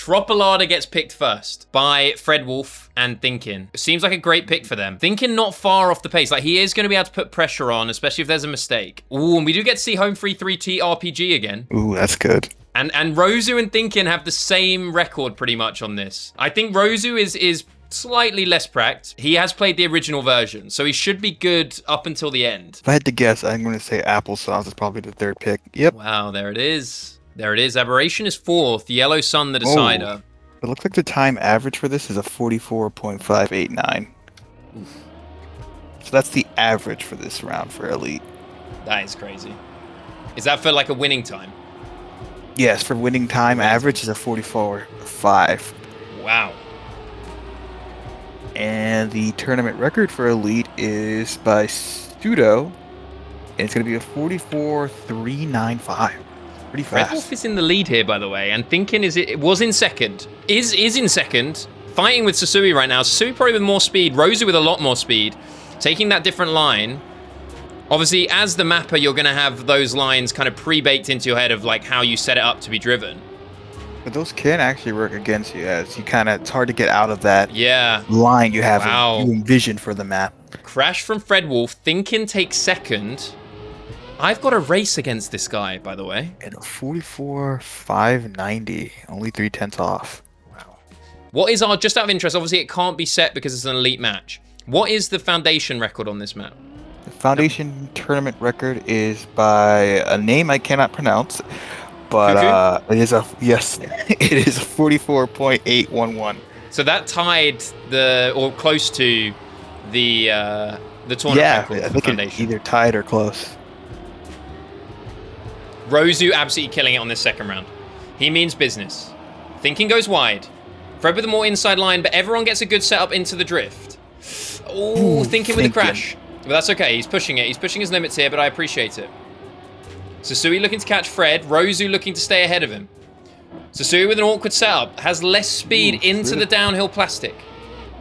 Tropolada gets picked first by Fredwolf and Thnkiin. It seems like a great pick for them. Thnkiin not far off the pace. Like, he is going to be able to put pressure on, especially if there's a mistake. Ooh, and we do get to see home free 3T RPG again. Ooh, that's good. And Rozu and Thnkiin have the same record pretty much on this. I think Rozu is slightly less pracked. He has played the original version, so he should be good up until the end. If I had to guess, I'm going to say Applesauce is probably the third pick. Yep. Wow, there it is. There it is. Aberration is fourth. Yellow Sun, the decider. It looks like the time average for this is a 44.589. So that's the average for this round for Elite. That is crazy. Is that for like a winning time? Yes, for winning time, average is a 44.5. Wow. And the tournament record for Elite is by Pseudo, and it's going to be a 44.395. Pretty fast. Fredwolf is in the lead here, by the way, and Thnkiin was in second. Is in second, fighting with Susuwi right now. Susuwi probably with more speed, Rozu with a lot more speed, taking that different line. Obviously, as the mapper, you're going to have those lines kind of pre-baked into your head of like how you set it up to be driven. But those can actually work against you, as you it's hard to get out of that line you have you envision for the map. Crash from Fredwolf. Thnkiin takes second. I've got a race against this guy, by the way. And a 44.590, only 0.3 off. Wow. What is our, just out of interest, obviously it can't be set because it's an Elite match. What is the Foundation record on this map? The Foundation tournament record is by a name I cannot pronounce, but it is a, yes, it is 44.811. So that tied or close to the tournament record. Yeah, I think it's either tied or close. Rozu absolutely killing it on this second round. He means business. Thnkiin goes wide. Fred with a more inside line, but everyone gets a good setup into the drift. Oh, Thnkiin with a crash. But that's okay, he's pushing it. He's pushing his limits here, but I appreciate it. Susuwi looking to catch Fred. Rozu looking to stay ahead of him. Susuwi with an awkward setup. Has less speed into the downhill plastic.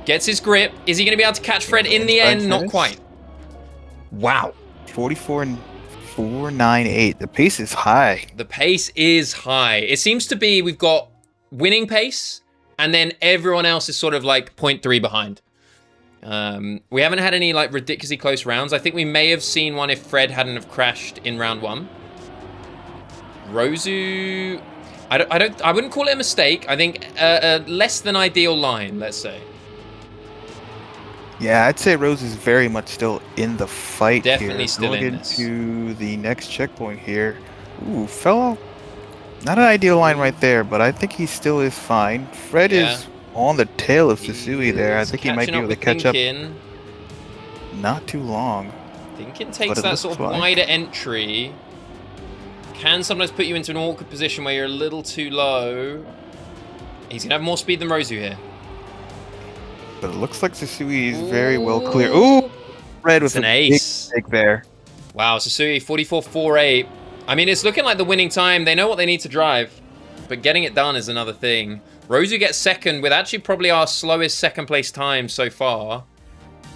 Gets his grip. Is he going to be able to catch Fred in the end? Not quite. Wow. 44.498. The pace is high. The pace is high. It seems to be we've got winning pace, and then everyone else is sort of like 0.3 behind. We haven't had any like ridiculously close rounds. I think we may have seen one if Fred hadn't have crashed in round one. Rozu, I wouldn't call it a mistake. I think a less than ideal line, let's say. Yeah, I'd say Rose is very much still in the fight. Definitely still in this. Going into the next checkpoint here. Ooh, fellow. Not an ideal line right there, but I think he still is fine. Fred is on the tail of Susuwi there. I think he might be able to catch up. Not too long. Thnkiin takes that sort of wider entry. Can sometimes put you into an awkward position where you're a little too low. He's going to have more speed than Rozu here. But it looks like Susuwi is very well clear. Ooh! Fred with an ace. Big there. Wow, Susuwi 44.48. I mean, it's looking like the winning time. They know what they need to drive. But getting it done is another thing. Rozu gets second with actually probably our slowest second place time so far.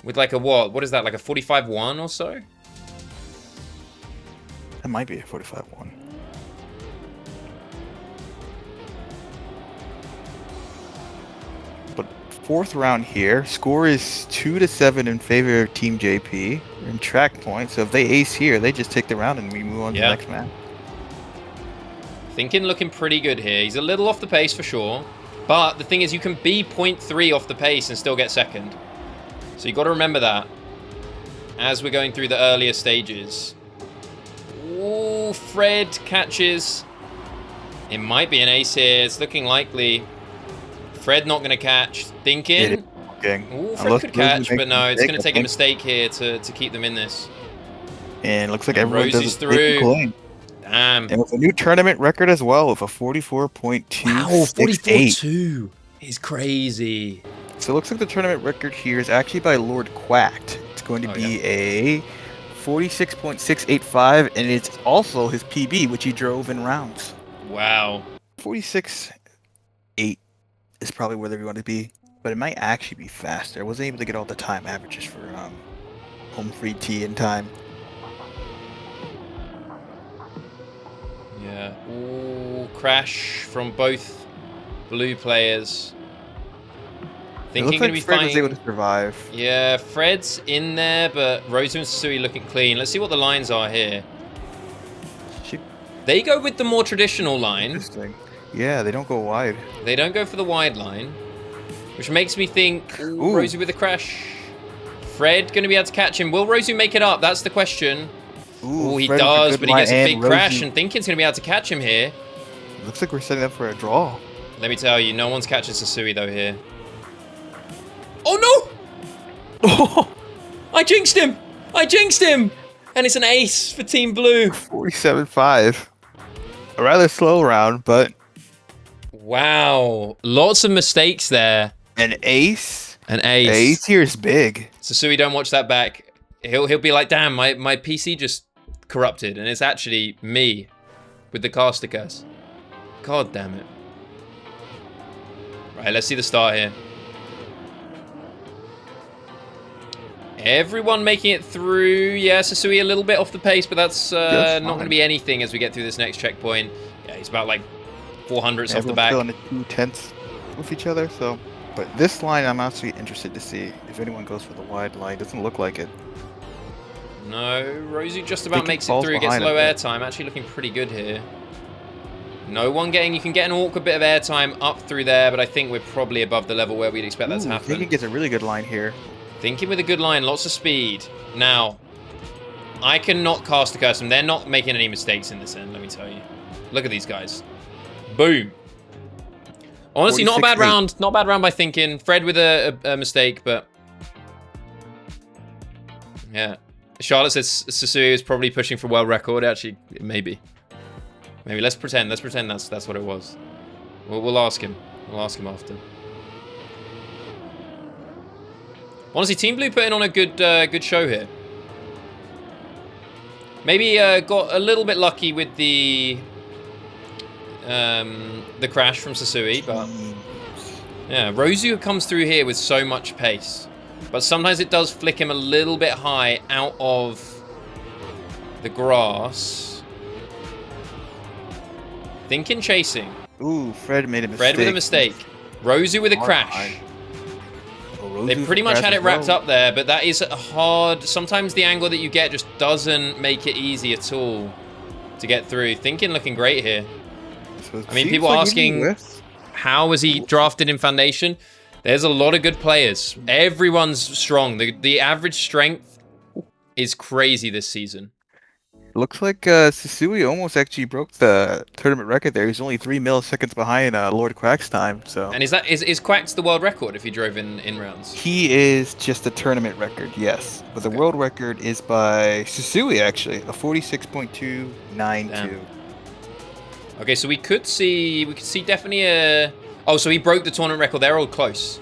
With like a what? What is that? Like a 45.1 or so? That might be a 45.1. But fourth round here, score is 2-7 in favor of Team JP in track points. So if they ace here, they just take the round and we move on to the next map. Thnkiin looking pretty good here. He's a little off the pace for sure. But the thing is, you can be 0.3 off the pace and still get second. So you've got to remember that as we're going through the earlier stages. Ooh, Fred catches. It might be an ace here. It's looking likely. Fred not going to catch. Thnkiin. Ooh, Fred could catch, but no, it's going to take a mistake here to keep them in this. And it looks like everyone does through. Damn. And with a new tournament record as well, with a 44.2. Wow, 44.2 is crazy. So it looks like the tournament record here is actually by Lord Quacked. It's going to be a 46.685, and it's also his PB, which he drove in rounds. Wow. 46.8 is probably where they want to be, but it might actually be faster. I wasn't able to get all the time averages for home free T in time. Yeah. Ooh, crash from both blue players. It looks like Fred was able to survive. Yeah, Fred's in there, but Rozu and Susuwi looking clean. Let's see what the lines are here. They go with the more traditional line. Interesting. Yeah, they don't go wide. They don't go for the wide line, which makes me think Rozu with a crash. Fred going to be able to catch him. Will Rozu make it up? That's the question. Ooh, he does, but he gets a big crash, and Thnkiin's going to be able to catch him here. Looks like we're setting up for a draw. Let me tell you, no one's catching Susuwi, though, here. Oh, no! I jinxed him! I jinxed him! And it's an ace for Team Blue. 47-5. A rather slow round, but... Wow. Lots of mistakes there. An ace? An ace. Ace here is big. Susuwi, don't watch that back. He'll be like, damn, my PC just corrupted, and it's actually me with the caster curse. God damn it. Right, let's see the start here. Everyone making it through. Yeah, Susuwi a little bit off the pace, but that's not going to be anything as we get through this next checkpoint. Yeah, he's about like 400s off the back. Still in the 2/10 with each other, so. But this line, I'm actually interested to see if anyone goes for the wide line. Doesn't look like it. No, Rozu just about makes it through. Gets low airtime. Actually looking pretty good here. No one getting. You can get an awkward bit of airtime up through there, but I think we're probably above the level where we'd expect that to happen. Thnkiin gets a really good line here. Thnkiin with a good line, lots of speed. Now, I cannot cast a curse, and they're not making any mistakes in this end, let me tell you. Look at these guys. Boom. Honestly, not a bad round. Not a bad round by Thnkiin. Fred with a mistake, but... yeah. Charlotte says Susuwi is probably pushing for world record. Actually, maybe. Maybe. Let's pretend. Let's pretend that's what it was. We'll ask him. We'll ask him after. Honestly, Team Blue putting on a good show here. Maybe got a little bit lucky with the crash from Susuwi, but yeah, Rozu comes through here with so much pace, but sometimes it does flick him a little bit high out of the grass. Thnkiin chasing. Ooh, Fred made a mistake. Fred with a mistake. Rozu with a crash. They pretty much had it wrapped up there, but that is hard. Sometimes the angle that you get just doesn't make it easy at all to get through. Thnkiin looking great here. So I mean, people asking, how was he drafted in Foundation? There's a lot of good players. Everyone's strong. The average strength is crazy this season. Looks like Susuwi almost actually broke the tournament record there. He's only 3 milliseconds behind Lord Quack's time. So. And is Quack's the world record if he drove in rounds? He is just a tournament record, yes. But the world record is by Susuwi actually, a 46.292. Okay, so we could see definitely a. Oh, so he broke the tournament record. They're all close.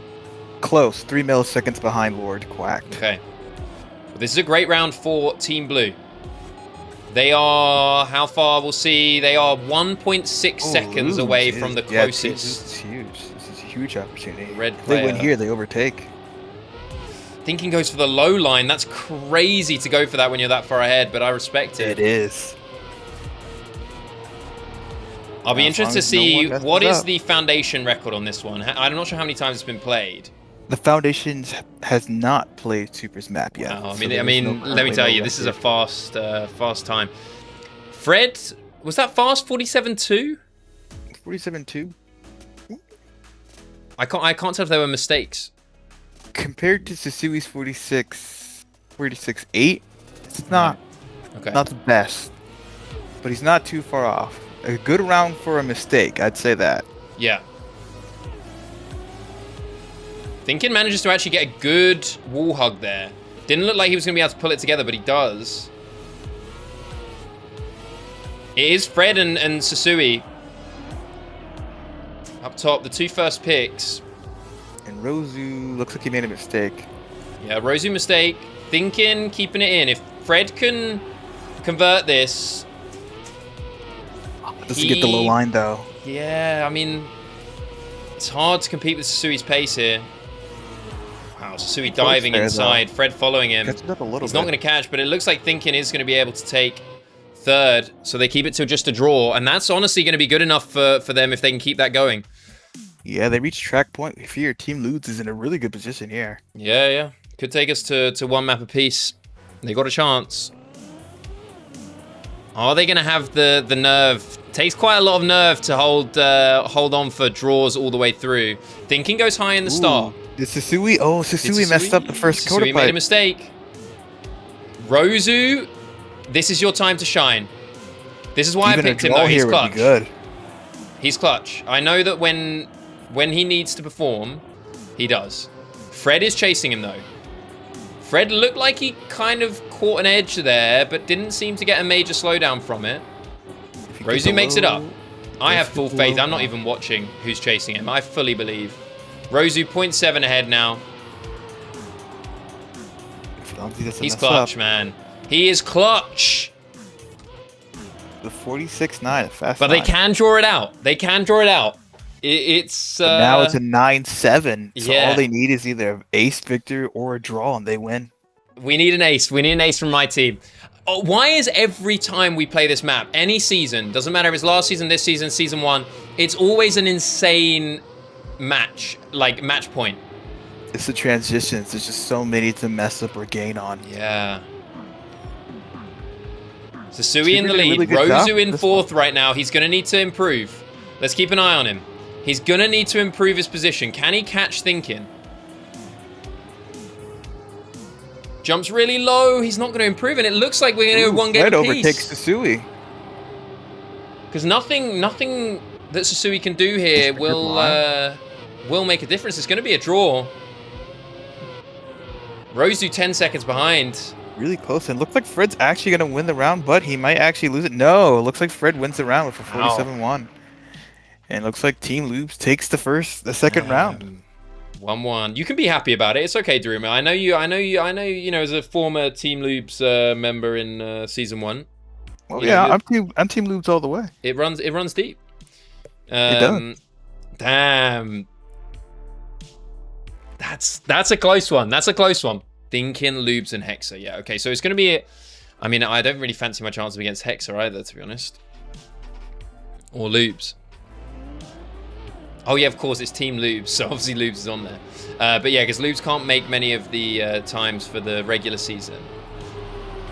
Close, 3 milliseconds behind Lord Quack. Okay. Well, this is a great round for Team Blue. They are, how far, we'll see, they are 1.6 seconds away from the closest. Yeah, this is huge. This is a huge opportunity. Red player. They win here, they overtake. Thnkiin goes for the low line. That's crazy to go for that when you're that far ahead, but I respect it. It is. I'll be interested to see what is the Foundation record on this one. I'm not sure how many times it's been played. The Foundation has not played Super's map yet. Wow, I mean, let me tell you, this is a fast time. Fred, was that fast? 47.2? 47.2. I can't tell if there were mistakes. Compared to Susuwi's 46.8, it's not not the best, but he's not too far off. A good round for a mistake, I'd say that. Yeah. Thnkiin manages to actually get a good wall hug there. Didn't look like he was going to be able to pull it together, but he does. It is Fred and Susuwi up top, the two first picks. And Rozu looks like he made a mistake. Yeah, Rozu mistake. Thnkiin keeping it in. If Fred can convert this... Doesn't get the low line, though. Yeah, I mean... It's hard to compete with Susuwi's pace here. Wow, Susuwi diving inside. Fred following him. He's not going to catch, but it looks like Thnkiin is going to be able to take third. So they keep it to just a draw. And that's honestly going to be good enough for them if they can keep that going. Yeah, they reach track point. If your team loses in a really good position here. Yeah, yeah. Could take us to one map apiece. They got a chance. Are they going to have the nerve? Takes quite a lot of nerve to hold on for draws all the way through. Thnkiin goes high in the start. Did Susuwi? Oh, Susuwi messed up the first COTD+. Susuwi made a mistake. Rozu, this is your time to shine. This is why I picked him, though. He's clutch. Good. He's clutch. I know that when he needs to perform, he does. Fred is chasing him, though. Fred looked like he kind of caught an edge there, but didn't seem to get a major slowdown from it. Rozu makes it up. I have full faith. I'm not even watching who's chasing him. I fully believe. Rozu 0.7 ahead now. He's clutch, man. He is clutch. The 46-9, fast. But they can draw it out. They can draw it out. It's now it's a 9-7. So yeah. all they need is either an ace victory or a draw, and they win. We need an ace. We need an ace from my team. Oh, why is every time we play this map, any season, doesn't matter if it's last season, this season, season 1, it's always an insane match, like match point. It's the transitions. There's just so many to mess up or gain on. Yeah. Susuwi in the lead. Really Rozu in 4th right now. He's going to need to improve. Let's keep an eye on him. He's going to need to improve his position. Can he catch Thnkiin? Jumps really low. He's not going to improve, and it looks like we're going to go one game apiece. Overtakes Susuwi. Because nothing that Susuwi can do here will make a difference. It's going to be a draw. Rozu 10 seconds behind. Really close, and looks like Fred's actually going to win the round, but he might actually lose it. No, it looks like Fred wins the round with a 47-1. And it looks like Team Loops takes the second round. 1-1. You can be happy about it. It's okay, Daruma. I know you know, as a former Team Loops member in season 1. Well, yeah, I'm Team Loops all the way. It runs deep. It does. Damn. That's a close one. That's a close one. Thnkiin, Lubes, and Hexa. Yeah, okay. So it's going to be... I mean, I don't really fancy my chances against Hexa either, to be honest. Or Lubes. Oh, yeah, of course, it's Team Lubes. So obviously Lubes is on there. But yeah, because Lubes can't make many of the times for the regular season.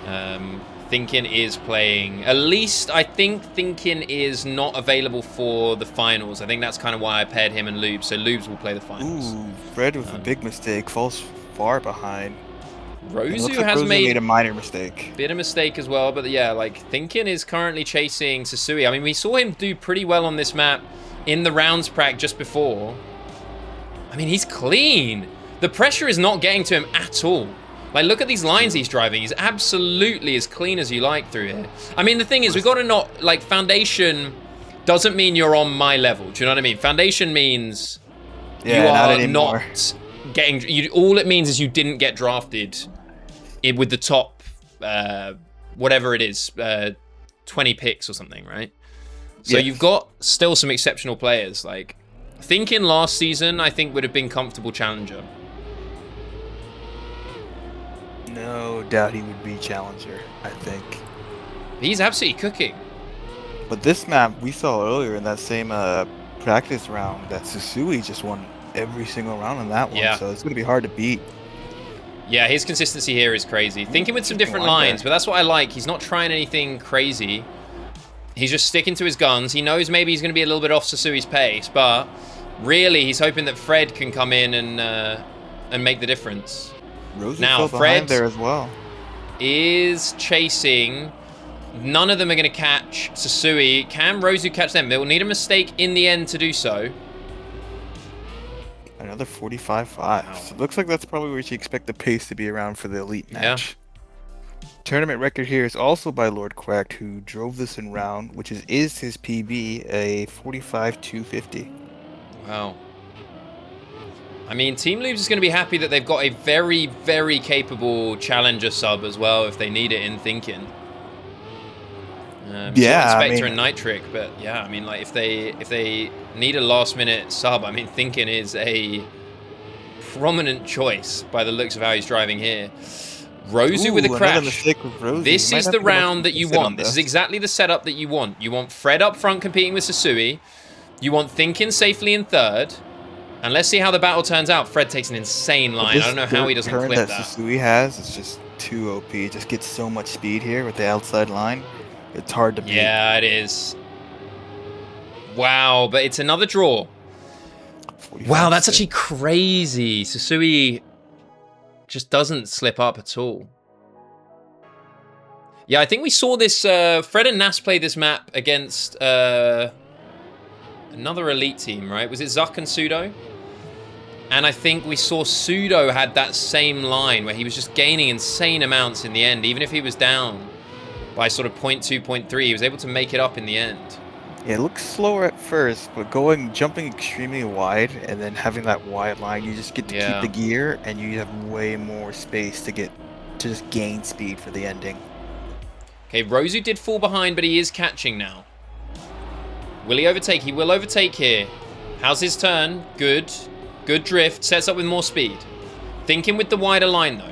Thnkiin is playing... At least, I think Thnkiin is not available for the finals. I think that's kind of why I paired him and Lubes. So Lubes will play the finals. Ooh, Fred with a big mistake. Falls far behind. Rozu has made a minor mistake. Bit of mistake as well, but yeah, like Thnkiin is currently chasing Susuwi. I mean, we saw him do pretty well on this map in the rounds prac just before. I mean, he's clean. The pressure is not getting to him at all. Like, look at these lines he's driving. He's absolutely as clean as you like through here. I mean, the thing is, we've got to not, like, Foundation doesn't mean you're on my level. Do you know what I mean? Foundation means you are not getting... all it means is you didn't get drafted with the top, whatever it is, 20 picks or something, right? So you've got still some exceptional players. Like, Thnkiin last season, I think, would have been comfortable challenger. No doubt he would be challenger, I think. He's absolutely cooking. But this map, we saw earlier in that same practice round that Susuwi just won every single round in that one. Yeah. So it's going to be hard to beat. Yeah, his consistency here is crazy. Thnkiin with some different lines, but that's what I like. He's not trying anything crazy. He's just sticking to his guns. He knows maybe he's going to be a little bit off Susuwi's pace, but really he's hoping that Fred can come in and make the difference. Rozu now, Fred there as well is chasing. None of them are going to catch Susuwi. Can Rozu catch them? They will need a mistake in the end to do so. Another 45-5. Wow. So it looks like that's probably where you expect the pace to be around for the elite match. Yeah. Tournament record here is also by Lord Quacked, who drove this in round, which is his PB, a 45-250. Wow. I mean, Team Lubes is going to be happy that they've got a very, very capable challenger sub as well if they need it in Thnkiin. Yeah, Spectre and Nitric, but yeah, I mean, like if they need a last-minute sub, I mean, Thnkiin is a prominent choice by the looks of how he's driving here. Rozu with a crash. This is the round that you want. This is exactly the setup that you want. You want Fred up front competing with Susuwi. You want Thnkiin safely in third. And let's see how the battle turns out. Fred takes an insane line. I don't know how he doesn't clip that. Susuwi has is just too OP. It just gets so much speed here with the outside line. It's hard to beat. Yeah, it is. Wow, but it's another draw. Wow, that's actually crazy. Susuwi just doesn't slip up at all. Yeah, I think we saw this. Fred and Nas play this map against another elite team, right? Was it Zuck and Pseudo? And I think we saw Pseudo had that same line where he was just gaining insane amounts in the end. Even if he was down by sort of 0.2, 0.3, he was able to make it up in the end. Yeah, it looks slower at first, but jumping extremely wide and then having that wide line, you just get to keep the gear and you have way more space to just gain speed for the ending. Okay, Rozu did fall behind, but he is catching now. Will he overtake? He will overtake here. How's his turn? Good. Good drift. Sets up with more speed. Thnkiin with the wider line, though.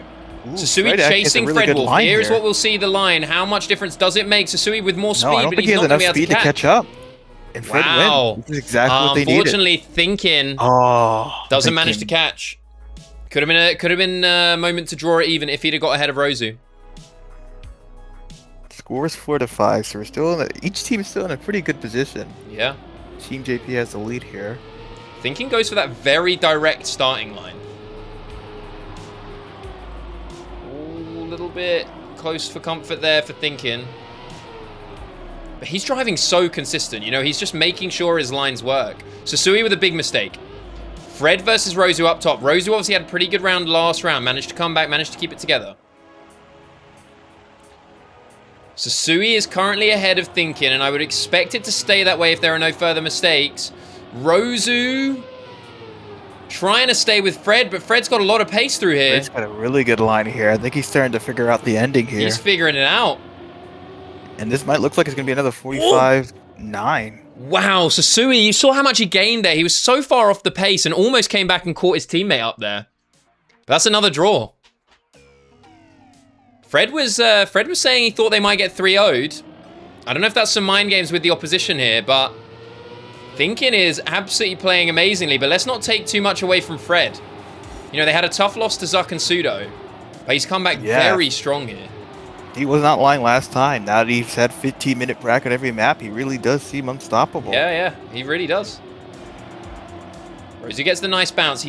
Ooh, Susuwi chasing Fredwolf. Here's what we'll see the line. How much difference does it make? Susuwi with more speed, but he's not going to be able to catch up. And Fred wins. This is exactly what they needed. Unfortunately, Thnkiin doesn't manage to catch. Could have been a moment to draw it even if he'd have got ahead of Rozu. Scores 4-5, so we're still each team is still in a pretty good position. Yeah. Team JP has the lead here. Thnkiin goes for that very direct starting line. Ooh, a little bit close for comfort there for Thnkiin. But he's driving so consistent, you know, he's just making sure his lines work. Susuwi with a big mistake. Fred versus Rozu up top. Rozu obviously had a pretty good round last round, managed to come back, managed to keep it together. Susuwi is currently ahead of Thnkiin, and I would expect it to stay that way if there are no further mistakes. Rozu trying to stay with Fred, but Fred's got a lot of pace through here. Fred's got a really good line here. I think he's starting to figure out the ending here. He's figuring it out. And this might look like it's going to be another 45-9. Wow, Susuwi, you saw how much he gained there. He was so far off the pace and almost came back and caught his teammate up there. But that's another draw. Fred was saying he thought they might get 3-0'd. I don't know if that's some mind games with the opposition here, but Thnkiin is absolutely playing amazingly, but let's not take too much away from Fred. You know, they had a tough loss to Zuck and Pseudo, but he's come back very strong here. He was not lying last time. Now that he's had 15-minute bracket every map, he really does seem unstoppable. Yeah, he really does. Rozu gets the nice bounce.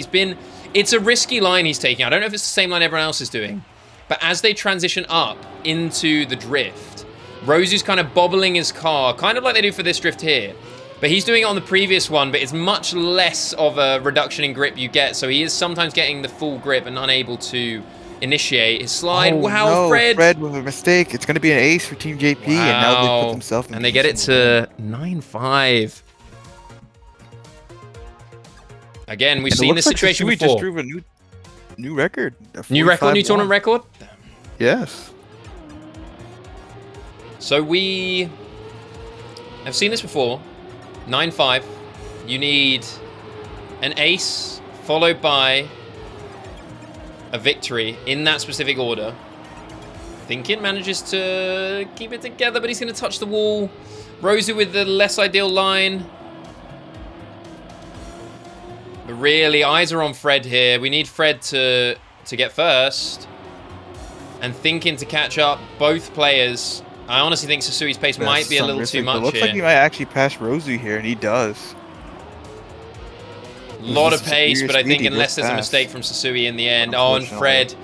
It's a risky line he's taking. I don't know if it's the same line everyone else is doing, but as they transition up into the drift, Rozu's kind of bobbling his car, kind of like they do for this drift here. But he's doing it on the previous one, but it's much less of a reduction in grip you get, so he is sometimes getting the full grip and unable to initiate his slide. Wow, no, Fred with a mistake. It's going to be an ace for Team JP, and now they put themselves in. And they get it to 9-5. Again, we've seen this situation before. We just drew a new record. New record, new tournament record? Yes. So we have seen this before. 9-5. You need an ace followed by a victory in that specific order. Thnkiin manages to keep it together, but he's going to touch the wall. Rozu with the less ideal line. But really, eyes are on Fred here. We need Fred to get first. And Thnkiin to catch up. Both players. I honestly think Susuwi's pace might be a little too much here. It looks like he might actually pass Rozu here, and he does. A lot of pace, but I think unless there's a mistake from Susuwi in the end. Oh, and Fred.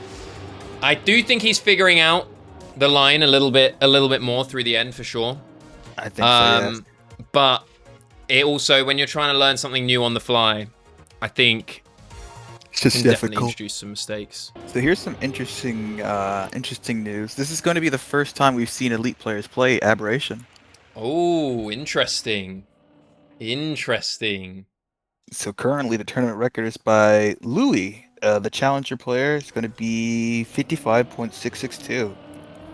I do think he's figuring out the line a little bit more through the end for sure. I think so, yes. But it also, when you're trying to learn something new on the fly, I think it's just definitely introduce some mistakes. So here's some interesting news. This is going to be the first time we've seen elite players play Aberration. Oh, interesting. Interesting. So currently the tournament record is by Louis. The challenger player is going to be 55.662.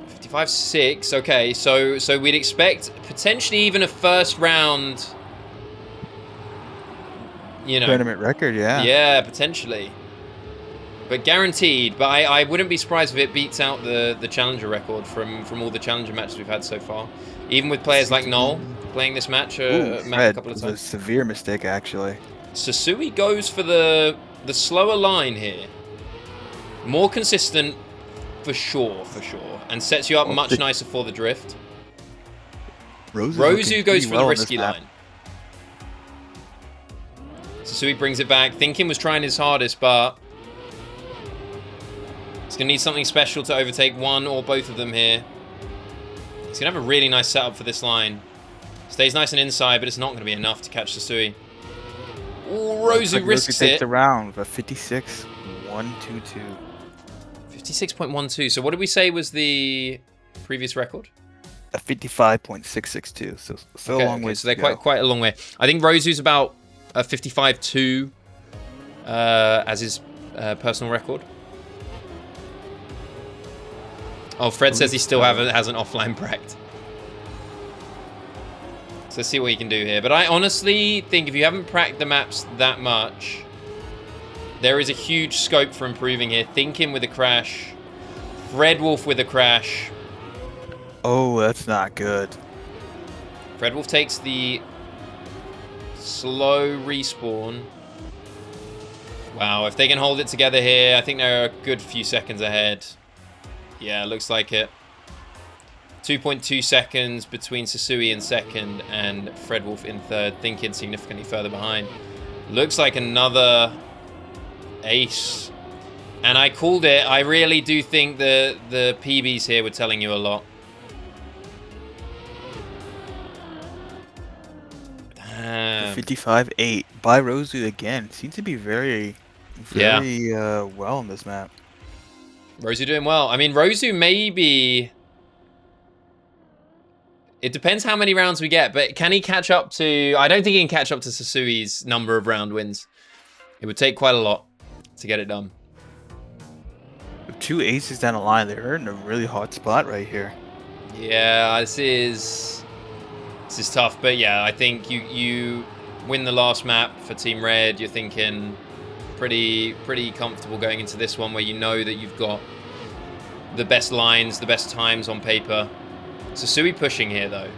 55.6. Okay, so we'd expect potentially even a first round. You know, tournament record, yeah. Yeah, potentially. But guaranteed. But I wouldn't be surprised if it beats out the challenger record from all the challenger matches we've had so far. Even with players like Null. playing this match, Fred a couple of was times. a severe mistake, actually. Susuwi goes for the slower line here. More consistent, for sure. And sets you up much nicer for the drift. Rozu goes for the risky line. Susuwi brings it back. Thnkiin was trying his hardest, but he's going to need something special to overtake one or both of them here. He's going to have a really nice setup for this line. Stays nice and inside, but it's not going to be enough to catch Susuwi. Ooh, Rozu risks it. Takes the round for 56.122. 56.12. So what did we say was the previous record? A 55.662. So still a long way. So they're quite a long way. I think Rozu's about a 55.2 as his personal record. Oh, Fred says he still hasn't offline pracked. So let's see what he can do here. But I honestly think if you haven't pracked the maps that much, there is a huge scope for improving here. Thnkiin with a crash. Fredwolf with a crash. Oh, that's not good. Fredwolf takes the slow respawn. Wow, if they can hold it together here, I think they're a good few seconds ahead. Yeah, looks like it. 2.2 seconds between Susuwi in second and Fredwolf in third. Thnkiin significantly further behind. Looks like another ace. And I called it. I really do think the PBs here were telling you a lot. Damn. 55.8 by Rozu again. Seems to be very well on this map. Rozu doing well. I mean, Rozu maybe... It depends how many rounds we get, but can he catch up to... I don't think he can catch up to Susuwi's number of round wins. It would take quite a lot to get it done. With 2 aces down the line, they're in a really hot spot right here. Yeah, this is tough, but yeah, I think you win the last map for Team Red. You're thinking pretty comfortable going into this one where you know that you've got the best lines, the best times on paper. Susuwi pushing here though.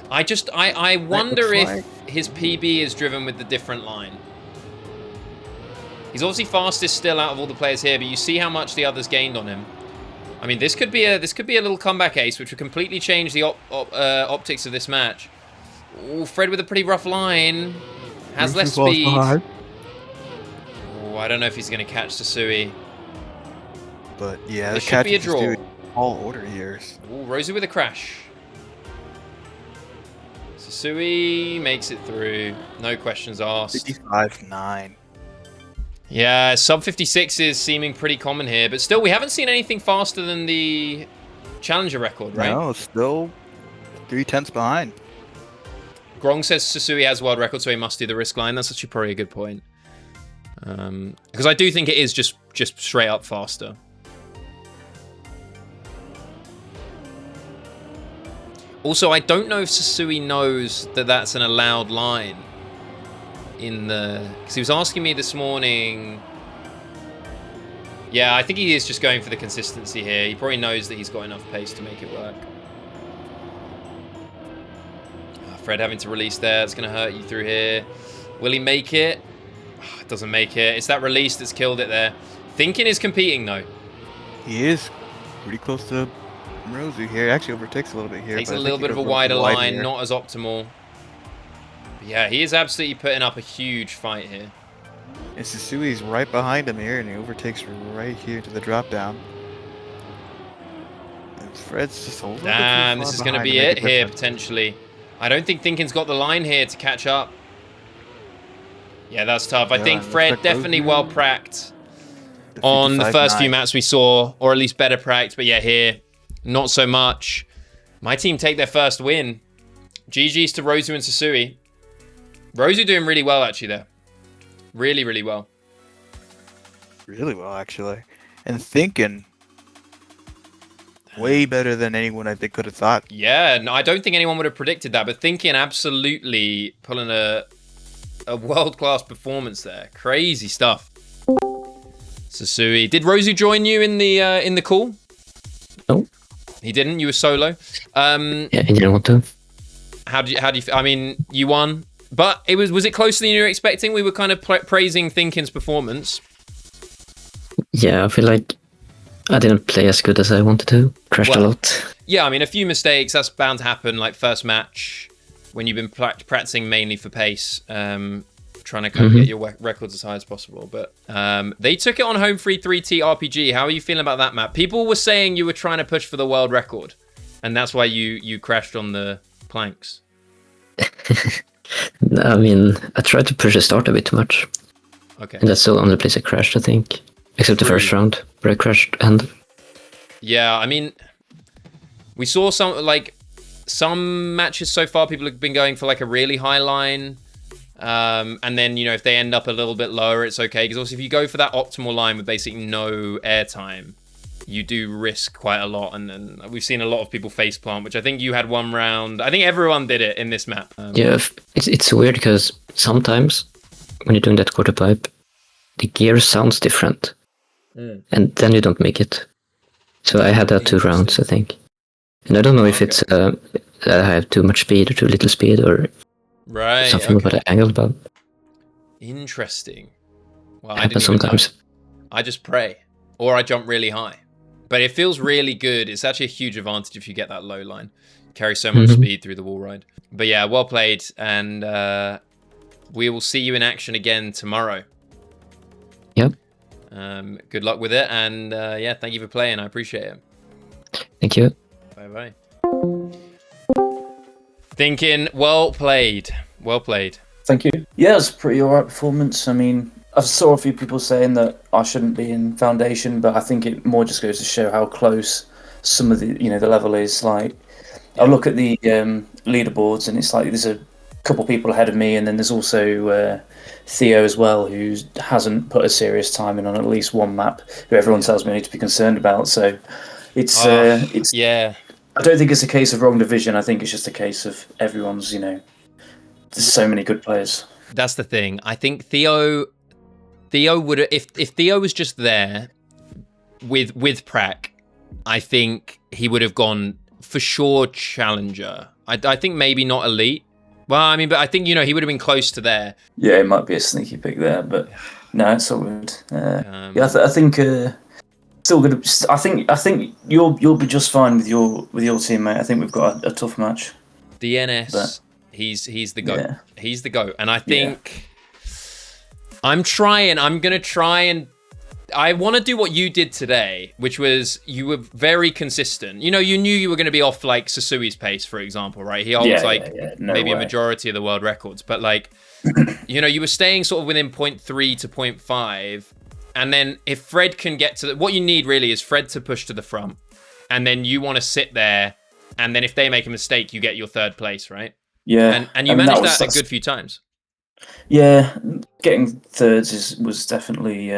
I wonder if his PB is driven with the different line. He's obviously fastest still out of all the players here, but you see how much the others gained on him. I mean, this could be a little comeback ace, which would completely change the optics of this match. Ooh, Fred with a pretty rough line. Has less speed. Oh, I don't know if he's going to catch Susuwi. But yeah, this should be a draw. All order years. Ooh, Rozu with a crash. Susuwi makes it through. No questions asked. 55.9. Yeah, sub 56 is seeming pretty common here, but still, we haven't seen anything faster than the challenger record, right? No, still 3/10 behind. Grong says Susuwi has world record, so he must do the risk line. That's actually probably a good point. Because I do think it is just straight up faster. Also, I don't know if Susuwi knows that that's an allowed line. Because he was asking me this morning. Yeah, I think he is just going for the consistency here. He probably knows that he's got enough pace to make it work. Fred having to release there. It's going to hurt you through here. Will he make it? Oh, it doesn't make it. It's that release that's killed it there. Thnkiin is competing, though. He is pretty close to Rozu here. Actually overtakes a little bit here. Takes a little bit of a wider line. Not as optimal. Yeah, he is absolutely putting up a huge fight here. And Susuwi's right behind him here, and he overtakes right here to the drop down. And Fred's just a little bit too far this is going to be it here, potentially. I don't think Thnkiin's got the line here to catch up. Yeah, that's tough. I think Fred definitely well pracked on the first few maps we saw, or at least better pracked. But yeah, here, not so much. My team take their first win. GG's to Rozu and Susuwi. Rozu doing really well, actually, there. Really, really well. Really well, actually. And Thnkiin, way better than anyone I think could have thought. Yeah, no, I don't think anyone would have predicted that, but Thnkiin absolutely pulling a world-class performance there. Crazy stuff. Susuwi. Did Rozu join you in the call? No. He didn't? You were solo? Yeah, he didn't want to. How do you? I mean, you won, but was it closer than you were expecting? We were kind of praising Thnkiin's performance. Yeah, I feel like I didn't play as good as I wanted to. Crashed a lot. Yeah, I mean, a few mistakes, that's bound to happen, like first match, when you've been practicing mainly for pace, trying to kind of get your records as high as possible. But they took it on home free 3T RPG. How are you feeling about that map? People were saying you were trying to push for the world record, and that's why you crashed on the planks. I mean, I tried to push the start a bit too much. Okay. And that's the only place I crashed, I think. Except the first round, where I crashed and... Yeah, I mean, we saw some matches so far, people have been going for like a really high line. And then, you know, if they end up a little bit lower, it's okay. Because also if you go for that optimal line with basically no airtime, you do risk quite a lot. And then we've seen a lot of people faceplant, which I think you had one round. I think everyone did it in this map. Yeah, it's weird because sometimes when you're doing that quarter pipe, the gear sounds different. And then you don't make it. So I had that 2 rounds, I think. And I don't know if it's that I have too much speed or too little speed or something about the angle. But interesting. Well, it happens sometimes. I just pray. Or I jump really high. But it feels really good. It's actually a huge advantage if you get that low line. Carry so much speed through the wall ride. But yeah, well played. And we will see you in action again tomorrow. Yep. Good luck with it, and yeah, thank you for playing. I appreciate it. Thank you. Bye. Thnkiin, well played. Well played. Thank you. Yeah, it was a pretty alright performance. I mean, I saw a few people saying that I shouldn't be in Foundation, but I think it more just goes to show how close some of the the level is. Like, I look at the leaderboards, and it's like there's a couple people ahead of me, and then there's also Theo as well, who hasn't put a serious time in on at least one map, who everyone tells me I need to be concerned about. So it's yeah. I don't think it's a case of wrong division. I think it's just a case of everyone's, there's so many good players. That's the thing. I think Theo would, if Theo was just there with Prac, I think he would have gone for sure challenger. I think maybe not elite. Well, I mean, but I think, he would have been close to there. Yeah, it might be a sneaky pick there, but no, it's all good. I think still good. I think you'll be just fine with your teammate. I think we've got a tough match. DNS, but he's the GOAT. Yeah. He's the GOAT, and I think I'm gonna try and. I want to do what you did today, which was you were very consistent. You knew you were going to be off like Susuwi's pace, for example, right? He holds maybe a majority of the world records, but like, you were staying sort of within 0.3 to 0.5. And then if Fred can get to what you need really is Fred to push to the front. And then you want to sit there. And then if they make a mistake, you get your 3rd place, right? Yeah. And you managed that a good few times. Yeah. Getting 3rds was definitely,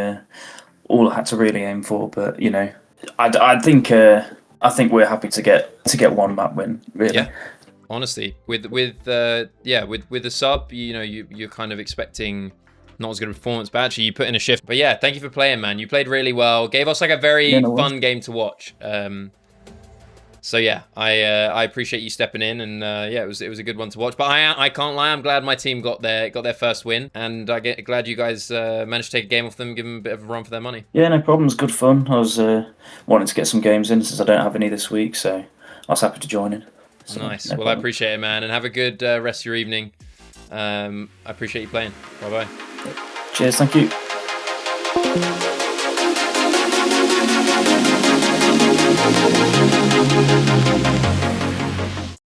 all I had to really aim for, but I think we're happy to get one map win, really. Yeah, honestly, with the sub, you're kind of expecting not as good a performance, but actually you put in a shift. But yeah, thank you for playing, man. You played really well. Gave us like a very fun game to watch. So yeah, I appreciate you stepping in, and yeah, it was a good one to watch. But I can't lie, I'm glad my team got their first win, and glad you guys managed to take a game off them, give them a bit of a run for their money. Yeah, no problems. Good fun. I was wanting to get some games in since I don't have any this week, so I was happy to join in. So, nice. No well, problem. I appreciate it, man, and have a good rest of your evening. I appreciate you playing. Bye bye. Cheers. Thank you.